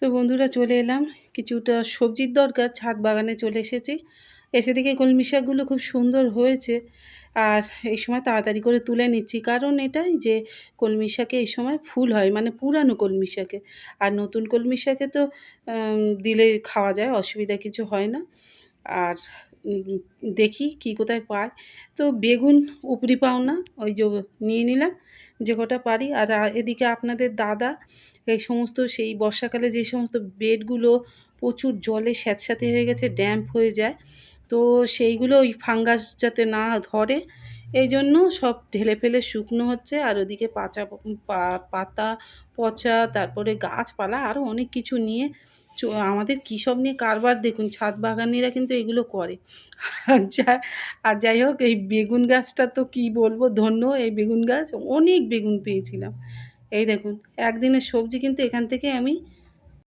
তো বন্ধুরা চলে এলাম, কিছুটা সবজির দরকার, ছাদ বাগানে চলে এসেছি। এসে দেখি কলমি শাকগুলো খুব সুন্দর হয়েছে। আর এই সময় তাড়াতাড়ি করে তুলে নিচ্ছি, কারণ এটাই যে কলমি শাকে এই সময় ফুল হয়, মানে পুরানো কলমি শাকে। আর নতুন কলমি শাকে তো দিলে খাওয়া যায়, অসুবিধা কিছু হয় না। আর দেখি কি কোথায় পাই। তো বেগুন উপরি পাওনা ওই যে নিয়ে নিলাম যে কটা পারি। আর এদিকে আপনাদের দাদা এই সমস্ত সেই বর্ষাকালে যে সমস্ত বেডগুলো প্রচুর জলে স্যাঁতস্যাঁতে হয়ে গেছে, ড্যাম্প হয়ে যায়, তো সেইগুলো ওই ফাঙ্গাস যাতে না ধরে এই জন্য সব ঢেলে ফেলে শুকনো হচ্ছে। আর ওদিকে পাতা পচা, তারপরে গাছপালা আরও অনেক কিছু নিয়ে আমাদের কী সব নিয়ে কারবার দেখুন, ছাদ বাগানিরা কিন্তু এগুলো করে। আর যা আর যাই হোক, এই বেগুন গাছটা তো কী বলবো, ধন্য এই বেগুন গাছ, অনেক বেগুন পেয়েছিলাম। এই দেখুন, একদিনের সবজি কিন্তু এখান থেকে আমি